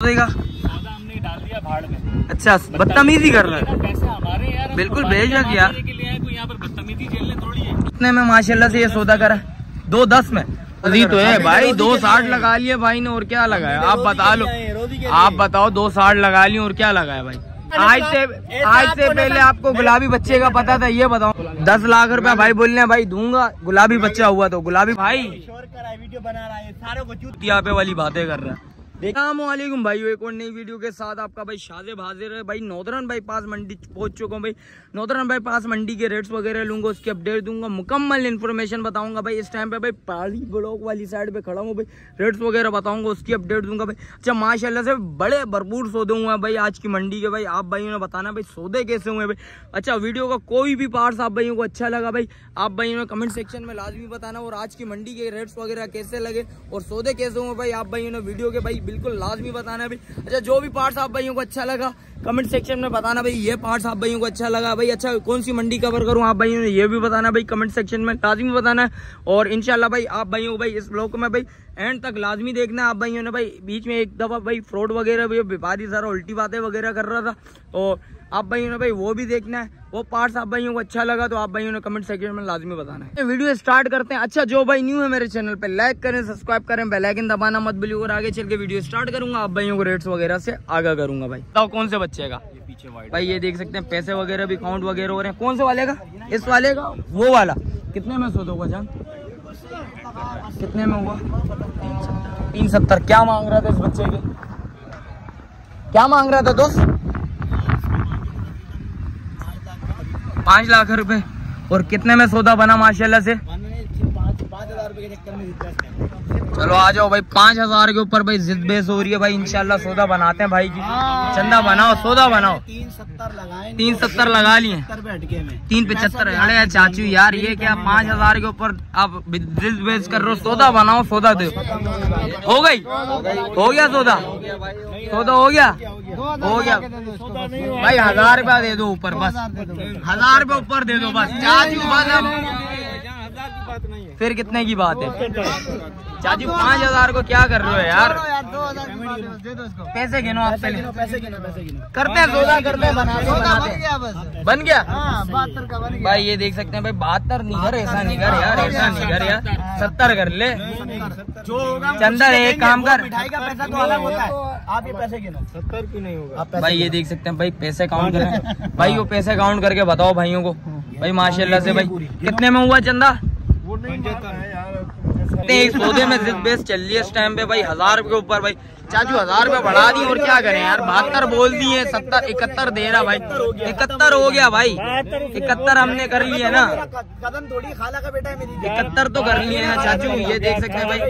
देगा हमने डाल दिया भाड़ में। अच्छा, बदतमीजी कर रहा है। पैसे हमारे यार, बिल्कुल बेशक यार, कोई यहाँ पर बदतमीजी झेलने थोड़ी है। कितने में माशाल्लाह से ये सौदा करा? 2.10 में अभी तो है भाई। 2.60 लगा लिए भाई ने, और क्या लगाया आप बता लो। आप बताओ 2.60 लगा लिए और क्या लगाया भाई। आज से पहले आपको गुलाबी बच्चे का पता था, ये बताओ। 10 लाख रुपया भाई बोलने भाई दूंगा, गुलाबी बच्चा हुआ तो गुलाबी भाई वीडियो बना रहा है, सारों को चूतिया पे वाली बातें कर रहा है। अस्सलामुअलैकुम भाई, एक और नई वीडियो के साथ आपका भाई शाज़ेब हाजिर है। भाई नॉर्दर्न बाईपास मंडी पहुंच चुका हूँ भाई। नॉर्दर्न बाईपास मंडी के रेट्स वगैरह लूंगा, उसकी अपडेट दूंगा, मुकम्मल इन्फॉर्मेशन बताऊंगा भाई। इस टाइम पे भाई पहाड़ी ब्लॉक वाली साइड पे खड़ा हूँ भाई। रेट्स वगैरह बताऊंगा, उसकी अपडेट दूंगा भाई। अच्छा माशाल्लाह से बड़े भरपूर सौदे हुए हैं भाई आज की मंडी के भाई। आप भाइयों ने बताना भाई सौदे कैसे हुए भाई। अच्छा, वीडियो का कोई भी पार्ट्स आप भाइयों को अच्छा लगा भाई, आप भाइयों ने कमेंट सेक्शन में लाजमी बताना। और आज की मंडी के रेट्स वगैरह कैसे लगे और सौदे कैसे हुए भाई, आप भाइयों ने वीडियो के भाई बिल्कुल लाजमी बताना भाई। अच्छा, जो भी पार्ट्स आप भाइयों को अच्छा लगा कमेंट सेक्शन में बताना भाई। ये पार्ट्स आप भाइयों को अच्छा लगा भाई। अच्छा, कौन सी मंडी कवर करूं आप भाइयों ने ये भी बताना भाई, कमेंट सेक्शन में लाजमी बताना है। और इंशाल्लाह भाई आप भाइयों को भाई इस ब्लॉग में भाई एंड तक लाजमी देखना है। आप भाइयों ने भाई बीच में एक दफा भाई फ्रॉड वगैरह भी, व्यापारी सारा उल्टी बातें वगैरह कर रहा था, और आप भाइयों ने भाई वो भी देखना है। वो पार्ट्स आप भाइयों को अच्छा लगा तो आप भाइयों ने कमेंट सेक्शन में लाजमी बताना है। वीडियो स्टार्ट करते हैं। अच्छा, जो भाई न्यू है मेरे चैनल पे लाइक करें, सब्सक्राइब करें, बेल आइकन दबाना मत भूलिए। और आगे चल के वीडियो स्टार्ट करूंगा, आप भाइयों को रेट्स वगैरह से आगाह करूंगा भाई। बताओ कौन से बच्चे का भाई, ये देख सकते हैं पैसे वगैरह भी काउंट वगैरह हो रहे हैं। कौन से वाले का? इस वाले का, वो वाला कितने में सौदा होगा जान? कितने में हुआ? 370। क्या मांग रहा था इस बच्चे के? क्या मांग रहा था दोस्त? 5 लाख रुपए। और कितने में सौदा बना माशाल्लाह से? 5,000 रुपए के चक्कर में। चलो आ जाओ भाई, 5,000 के ऊपर भाई जिद बेस हो रही है भाई। इंशाल्लाह सौदा बनाते हैं भाई की। चंदा बनाओ, सौदा बनाओ। 370 लगा लिए, 375। अरे चाचू यार ये क्या 5,000 के ऊपर आप जिद बेस कर रहे हो? सौदा बनाओ, सौदा दो। हो गई? हो गया सौदा? सौदा हो गया? हो गया भाई। 1000 रुपया दे दो ऊपर, बस 1000 रुपया ऊपर दे दो बस चाचू, बस। फिर कितने की बात है चाचू? 5,000 को क्या कर रहे हो यार? 2,000 पैसे गिनो, आप पहले करते हैं सौदा, करते हैं बन गया। 72 का बन गया भाई। ये देख सकते हैं भाई 72 नहीं कर, ऐसा नहीं कर यार, ऐसा नहीं कर यार। 70 कर ले जो होगा। चंदर एक काम कर, मिठाई का पैसा तो अलग होता है, आप ये पैसे गिनो। 70 क्यों नहीं होगा भाई? ये देख सकते हैं भाई पैसे काउंट करें भाई। वो पैसे काउंट करके बताओ भाइयों को भाई माशाल्लाह से भाई कितने में हुआ चंदा? एक सौदे में जिद बेस चल रही है इस टाइम पे भाई। 1000 के ऊपर भाई चाचू 1000 रुपए बढ़ा दी, और क्या करें यार? 72 बोल दिए, 70 71 दे रहा भाई। 71 हो गया भाई, 71 हमने कर लिया ना। कदम थोड़ी खाला का बेटा है मेरी। 71 तो कर लिए ना चाचू। ये देख सकते हैं भाई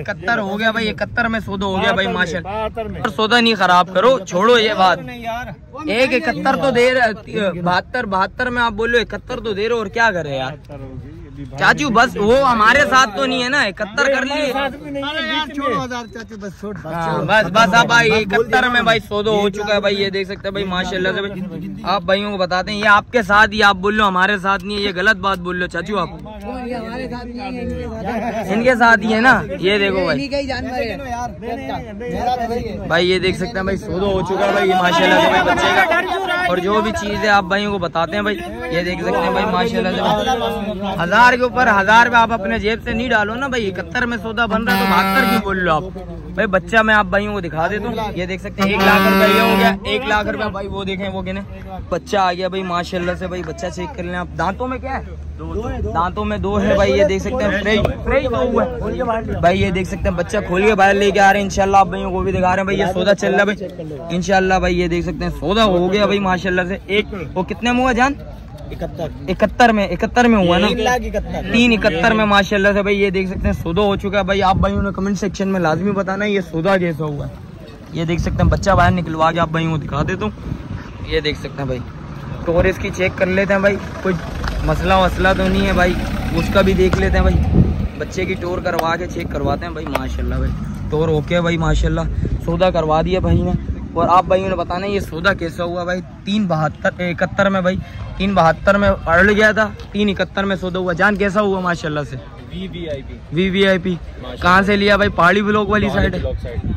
71 हो गया भाई। 71 में सौदा हो गया भाई माशाल्लाह। सौदा नहीं खराब करो, छोड़ो ये बात। एक 71 तो दे रहे, 72 में आप बोलो 71 तो दे रहे हो, और क्या करे यार चाचू? बस वो हमारे साथ तो नहीं है ना, 71 कर लिए। बस अब भाई 71 में भाई सौदा हो चुका है भाई। ये देख सकते हैं भाई माशाल्लाह से भाई। आप भाइयों को बताते हैं ये आपके साथ ही, आप बोल लो हमारे साथ नहीं है, ये गलत बात बोल लो चाचू आप। इनके साथ ही है ना। ये देखो भाई भाई, ये देख सकते हैं भाई सौदा हो चुका है भाई माशाल्लाह से भाई बच्चे का। और जो भी चीज है आप भाइयों को बताते हैं भाई। ये देख सकते हैं भाई माशाल्लाह से 1000 के ऊपर 1000 रुपये आप अपने जेब से नहीं डालो ना भाई। 71 में सौदा बन रहा है तो 72 क्यों बोल लो आप भाई? बच्चा मैं आप भाइयों को दिखा देता हूँ। ये देख सकते हैं 1 लाख रुपया हो गया। 1 लाख रुपया भाई वो देखें, वो गिने बच्चा आ गया भाई माशाल्लाह से भाई। बच्चा चेक कर लें आप। दांतों में क्या है? दांतों में 2 है भाई। ये देख सकते हैं फ्रेश हुआ है भाई। ये देख सकते हैं बच्चा खोल के बाहर लेके आ रहे हैं। इंशाल्लाह आप भाइयों को भी दिखा रहे हैं भाई। ये सौदा चल रहा है भाई इंशाल्लाह भाई। ये देख सकते हैं सौदा हो गया भाई माशाल्लाह से। एक वो कितने में हुआ जान? 71 में हुआ ना। 371 में माशाल्लाह से भाई। ये देख सकते हैं सौदा हो चुका है भाई। आप भाइयों ने कमेंट सेक्शन में लाजमी बताना है ये सौदा कैसा हुआ है। ये देख सकते हैं बच्चा बाहर निकलवा के आप भाइयों को दिखा देता हूँ। ये देख सकते हैं भाई, तो और इसकी चेक कर लेते हैं भाई। कोई मसला वसला तो नहीं है भाई, उसका भी देख लेते हैं भाई। बच्चे की टोर करवा के चेक करवाते हैं भाई माशाल्लाह भाई। टोर ओके भाई माशाल्लाह, सौदा करवा दिया भाई ने। और आप भाइयों ने बताना ये सौदा कैसा हुआ भाई। 371 में भाई, 372 में अड़ गया था, 371 में सौदा हुआ। जान कैसा हुआ माशाल्लाह से? VVIP। कहाँ से लिया भाई? पहाड़ी ब्लॉक वाली साइड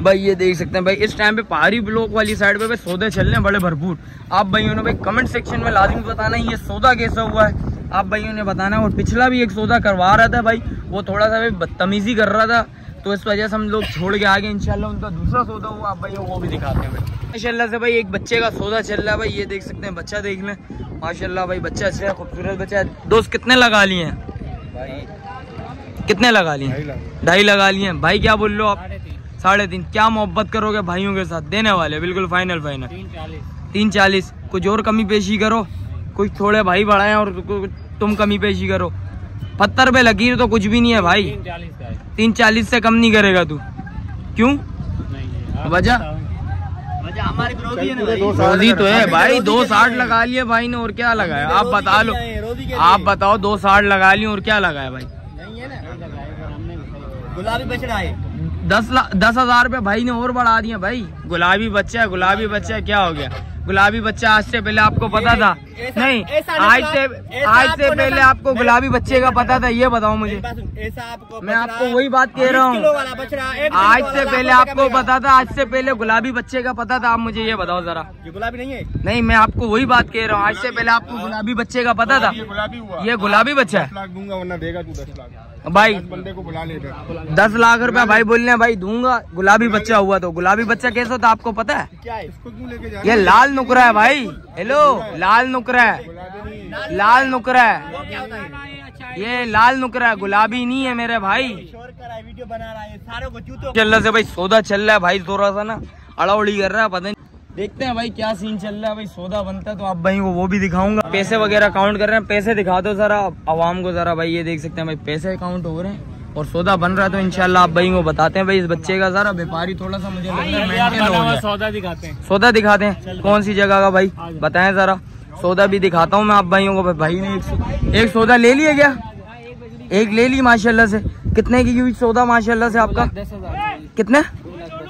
भाई। ये देख सकते हैं भाई, इस टाइम पे पहाड़ी ब्लॉक वाली साइड पे भाई सौदे चल रहे हैं बड़े भरपूर। आप भाइयों ने भाई कमेंट सेक्शन में लाजमी बताना ये सौदा कैसा हुआ है, आप भाइयों ने बताना। और पिछला भी एक सौदा करवा रहा था भाई, वो थोड़ा सा भाई बदतमीजी कर रहा था, तो इस वजह से हम लोग छोड़ के आगे। इंशाल्लाह उनका दूसरा सौदा हुआ, आप भाई वो भी दिखाते हैं भाई। माशाल्लाह से भाई एक बच्चे का सौदा चल रहा है भाई। ये देख सकते हैं, बच्चा देख लें माशाल्लाह भाई, बच्चा अच्छा है, खूबसूरत बच्चा है। दोस्त कितने लगा लिए हैं भाई? कितने लगा लिए? 2.5 लगा लिए हैं भाई। क्या बोल लो आप? 3.5। क्या मोहब्बत करोगे भाइयों के साथ? देने वाले बिल्कुल फाइनल 340। कुछ और कमी पेशी करो, कुछ थोड़े भाई बढ़ाएं और तुम कमी पेशी करो। 70 पे लकीर तो कुछ भी नहीं है भाई। 340 से कम नहीं करेगा तू? क्यों? वजह हमारी रोजी तो है भाई। 260 लगा लिए भाई ने, और क्या लगाया आप बता लो? आप बताओ, 260 लगा लिए और क्या लगाया भाई? गुलाबी बच रहा है 10,000 रुपये भाई ने और बढ़ा दिया भाई। गुलाबी बच्चा है, गुलाबी बच्चा है, क्या हो गया? गुलाबी बच्चा आज से पहले आपको पता था? नहीं, आज से पहले आपको गुलाबी बच्चे का पता था? ये बताओ मुझे। मैं आपको वही बात कह रहा हूँ, आज से पहले आपको पता था? आज से पहले गुलाबी बच्चे का पता था? आप मुझे ये बताओ जरा। ये गुलाबी नहीं है? नहीं, मैं आपको वही बात कह रहा हूँ, आज से पहले आपको गुलाबी बच्चे का पता था? ये गुलाबी बच्चा है भाई। बंदे को बुला ले 10 लाख रुपया भाई बोल रहे हैं भाई, दूंगा। गुलाबी बच्चा हुआ तो गुलाबी बच्चा कैसा होता आपको पता है? क्या है? इसको क्यों लेके जा? ये लाल नुकरा है भाई। हेलो, लाल नुकरा है, लाल नुकरा है, ये लाल नुकरा है, गुलाबी नहीं है मेरे भाई। वीडियो बना रहा है, सारों को जूतों चल रहा से भाई सौदा चल रहा है भाई, थोड़ा सा ना अड़ाउड़ी कर रहा है, पता नहीं। देखते हैं भाई क्या सीन चल रहा है भाई। सौदा बनता है तो आप भाई को वो भी दिखाऊंगा। पैसे वगैरह काउंट कर रहे हैं, पैसे दिखा दो जरा आवाम को जरा भाई। ये देख सकते हैं भाई, पैसे काउंट हो रहे हैं और सौदा बन रहा है, तो इंशाल्लाह आप भाई को बताते हैं भाई इस बच्चे का जरा। व्यापारी थोड़ा सा मुझे लग रहा है सौदा दिखाते हैं। सौदा दिखाते हैं, कौन सी जगह का भाई बताएं जरा। सौदा भी दिखाता हूँ मैं आप भाइयों को। भाई ने एक सौदा ले लिया क्या? एक ले ली माशाल्लाह से। कितने की हुई सौदा माशाल्लाह से आपका? कितने?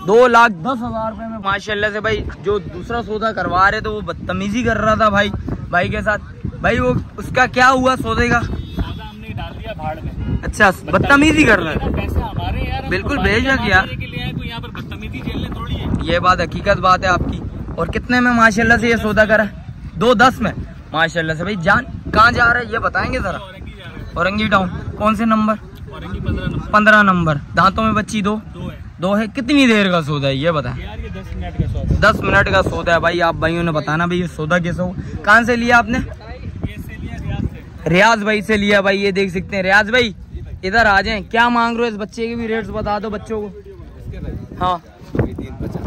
2,10,000 रुपए में माशाल्लाह से भाई। जो दूसरा सौदा करवा रहे तो वो बदतमीजी कर रहा था भाई के साथ भाई। वो उसका क्या हुआ सौदे का? सौदा हमने डाल दिया भाड़ में। अच्छा, बदतमीजी कर रहा है। पैसे हमारे यार, बिल्कुल बेशक यार, यहाँ पर बदतमीजी झेलने थोड़ी है। ये बात हकीकत बात है आपकी। और कितने में माशाल्लाह से ये सौदा करा? 2,10 में माशाल्लाह से भाई। जान कहाँ जा रहा है ये बताएंगे जरा? औरंगी टाउन। कौन से नंबर? 15 नंबर। दांतों में बच्ची दो है। कितनी देर का सौदा है ये बताएं? 10 मिनट का सौदा है भाई। आप भाइयों ने बताना भाई ये सौदा कैसा हो। कहाँ से लिया आपने? रियाज भाई से लिया भाई। ये देख सकते हैं रियाज भाई, इधर आ जाएं। क्या मांग रहे हो इस बच्चे के भी रेट्स बता दो बच्चों को। हाँ,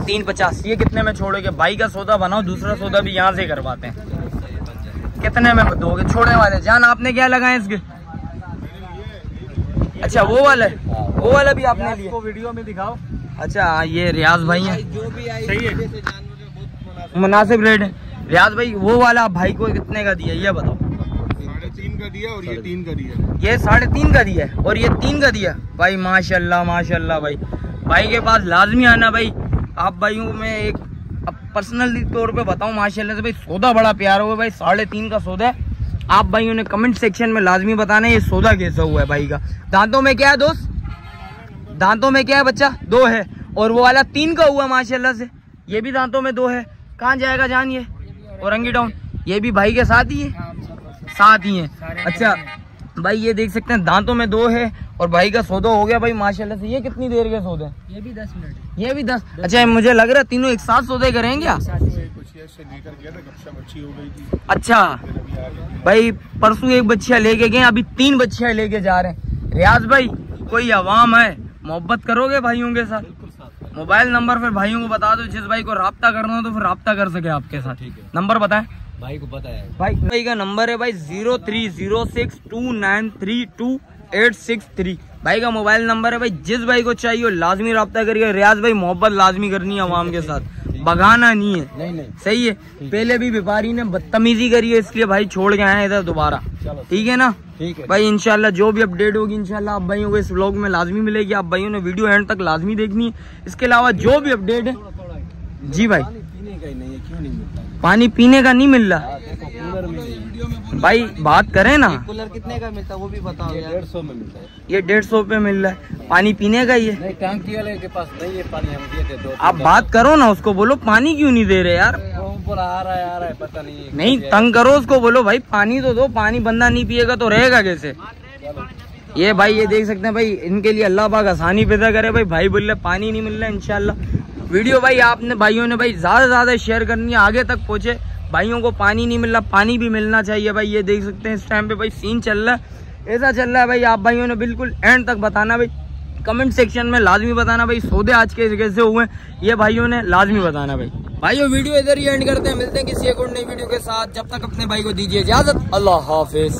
350। ये कितने में छोड़ोगे? भाई का सौदा बनाओ, दूसरा सौदा भी यहाँ से करवाते हैं। कितने में दोगे? छोड़ने वाले जान आपने क्या लगाए इसके? अच्छा वो वाला है, वो वाला भी आपने लिया? वीडियो में दिखाओ। अच्छा ये रियाज भाई है, सही है, मुनासिब रेट है। रियाज भाई वो वाला भाई को कितने का दिया ये बताओ? 3.5 का दिया और ये 3 का दिया। ये 3.5 का दिया और ये 3 का दिया भाई। माशाल्लाह माशाल्लाह भाई। भाई के पास लाजमी आना भाई। आप भाइयों में एक पर्सनल तौर पे बताऊं माशाल्लाह से भाई सौदा बड़ा प्यार हुआ भाई। 3.5 का सौदा है। आप भाइयों ने कमेंट सेक्शन में लाजमी बताना ये सौदा कैसा हुआ है भाई का। दांतों में क्या है दोस्त? दांतों में क्या है बच्चा? 2 है। और वो वाला 3 का हुआ माशाल्लाह से। ये भी दांतों में 2 है। कहाँ जाएगा जान ये? औरंगी टाउन। ये भी भाई के साथ ही है, साथ ही है। अच्छा भाई ये देख सकते हैं दांतों में 2 है और भाई का सौदा हो गया भाई माशाल्लाह से। ये कितनी देर के सौदे? ये भी 10 मिनट। ये भी 10। अच्छा मुझे लग रहा है तीनों एक साथ सौदे करेंगे क्या? अच्छा भाई परसों एक बच्चिया लेके गए, अभी 3 बच्चियां लेके जा रहे हैं। रियाज भाई कोई आवाम है, मोहब्बत करोगे भाइयों के साथ? मोबाइल नंबर फिर भाइयों को बता दो, जिस भाई को राब्ता करना हो तो फिर राब्ता कर सके आपके साथ। नंबर बताएं भाई को पता है। भाई का नंबर है भाई 0306293863। भाई का मोबाइल नंबर है भाई। जिस भाई को चाहिए लाजमी राब्ता करिए। रियाज भाई मोहब्बत लाजमी करनी है आवाम के साथ, भगाना नहीं है। नहीं। सही है। पहले भी व्यापारी ने बदतमीजी करी है इसलिए भाई छोड़ के आए इधर दोबारा। ठीक है ना? ठीक है भाई। इंशाल्लाह जो भी अपडेट होगी इंशाल्लाह आप भाइयों को इस व्लॉग में लाजमी मिलेगी। आप भाइयों ने वीडियो एंड तक लाजमी देखनी है। इसके अलावा जो भी अपडेट है जी भाई, पानी पीने का नहीं मिल रहा। भाई बात करें ना, कूलर कितने का मिलता है वो भी बताओ। 150 में मिलता है। ये 150 पे मिल रहा है। पानी पीने का ही है? नहीं, टंकी वाले के पास नहीं है पानी, हम दिए थे 2। आप बात करो ना, उसको बोलो पानी क्यों नहीं दे रहे यार। बोला आ रहा है पता नहीं। नहीं तंग करो उसको, बोलो भाई पानी तो दो, पानी बंदा नहीं पिएगा तो रहेगा कैसे। ये भाई ये देख सकते हैं भाई, इनके लिए अल्लाह पाक आसानी पैदा करे। भाई बोल रहे पानी नहीं मिल रहा है। इंशाल्लाह वीडियो भाई आपने भाइयों ने भाई ज्यादा से ज्यादा शेयर करनी है, आगे तक पहुंचे। भाइयों को पानी नहीं मिल रहा, पानी भी मिलना चाहिए भाई। ये देख सकते हैं इस टाइम पे भाई सीन चल रहा है, ऐसा चल रहा है भाई। आप भाइयों ने बिल्कुल एंड तक बताना भाई, कमेंट सेक्शन में लाजमी बताना भाई सौदे आज के कैसे हुए, ये भाइयों ने लाजमी बताना भाई। भाइयों वीडियो इधर ही एंड करते हैं, मिलते हैं किसी एक और नई वीडियो के साथ। जब तक अपने भाई को दीजिए इजाजत, अल्लाह हाफिज।